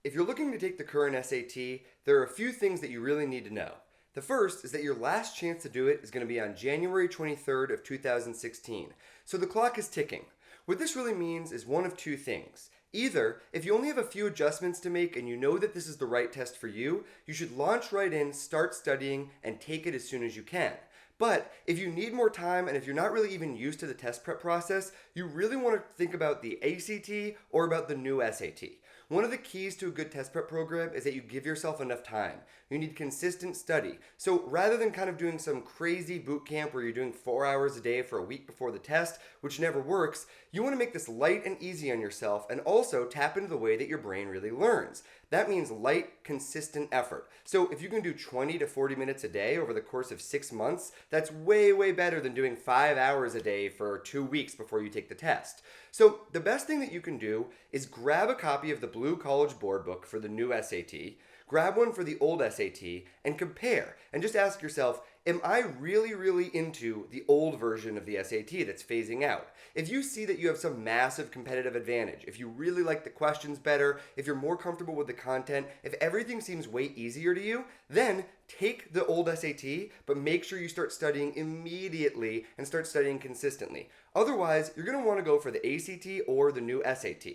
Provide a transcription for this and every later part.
If you're looking to take the current SAT, there are a few things that you really need to know. The first is that your last chance to do it is going to be on January 23rd of 2016. So the clock is ticking. What this really means is one of two things. Either, if you only have a few adjustments to make and you know that this is the right test for you, you should launch right in, start studying, and take it as soon as you can. But if you need more time and if you're not really even used to the test prep process, you really want to think about the ACT or about the new SAT. One of the keys to a good test prep program is that you give yourself enough time. You need consistent study. So rather than kind of doing some crazy boot camp where you're doing 4 hours a day for a week before the test, which never works, you want to make this light and easy on yourself and also tap into the way that your brain really learns. That means light, consistent effort. So if you can do 20 to 40 minutes a day over the course of 6 months, that's way, way better than doing 5 hours a day for 2 weeks before you take the test. So the best thing that you can do is grab a copy of the Blue College Board Book for the new SAT, grab one for the old SAT, and compare. And just ask yourself, am I really, really into the old version of the SAT that's phasing out? If you see that you have some massive competitive advantage, if you really like the questions better, if you're more comfortable with the content, if everything seems way easier to you, then take the old SAT, but make sure you start studying immediately and start studying consistently. Otherwise, you're going to want to go for the ACT or the new SAT.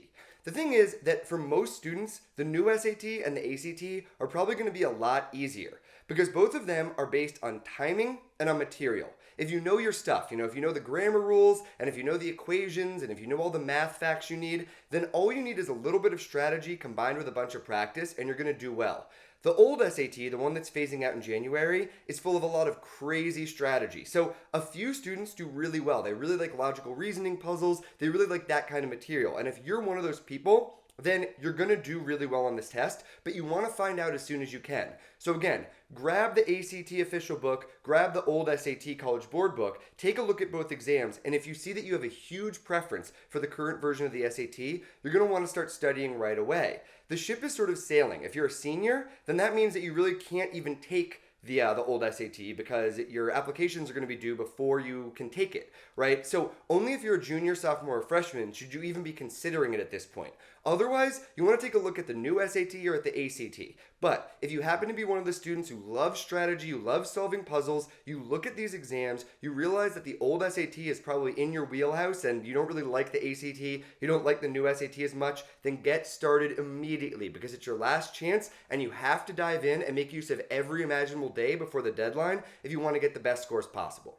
The thing is that for most students, the new SAT and the ACT are probably going to be a lot easier because both of them are based on timing and on material. If you know your stuff, if you know the grammar rules and if you know the equations and if you know all the math facts you need, then all you need is a little bit of strategy combined with a bunch of practice and you're going to do well. The old SAT, the one that's phasing out in January, is full of a lot of crazy strategy. So a few students do really well. They really like logical reasoning puzzles. They really like that kind of material. And if you're one of those people, then you're going to do really well on this test, but you want to find out as soon as you can. So again, grab the ACT official book, grab the old SAT College Board book, take a look at both exams, and if you see that you have a huge preference for the current version of the SAT, you're going to want to start studying right away. The ship is sort of sailing. If you're a senior, then that means that you really can't even take the old SAT because your applications are going to be due before you can take it, right? So only if you're a junior, sophomore, or freshman should you even be considering it at this point. Otherwise, you want to take a look at the new SAT or at the ACT. But if you happen to be one of the students who love strategy, you love solving puzzles, you look at these exams, you realize that the old SAT is probably in your wheelhouse and you don't really like the ACT, you don't like the new SAT as much, then get started immediately because it's your last chance and you have to dive in and make use of every imaginable day before the deadline if you want to get the best scores possible.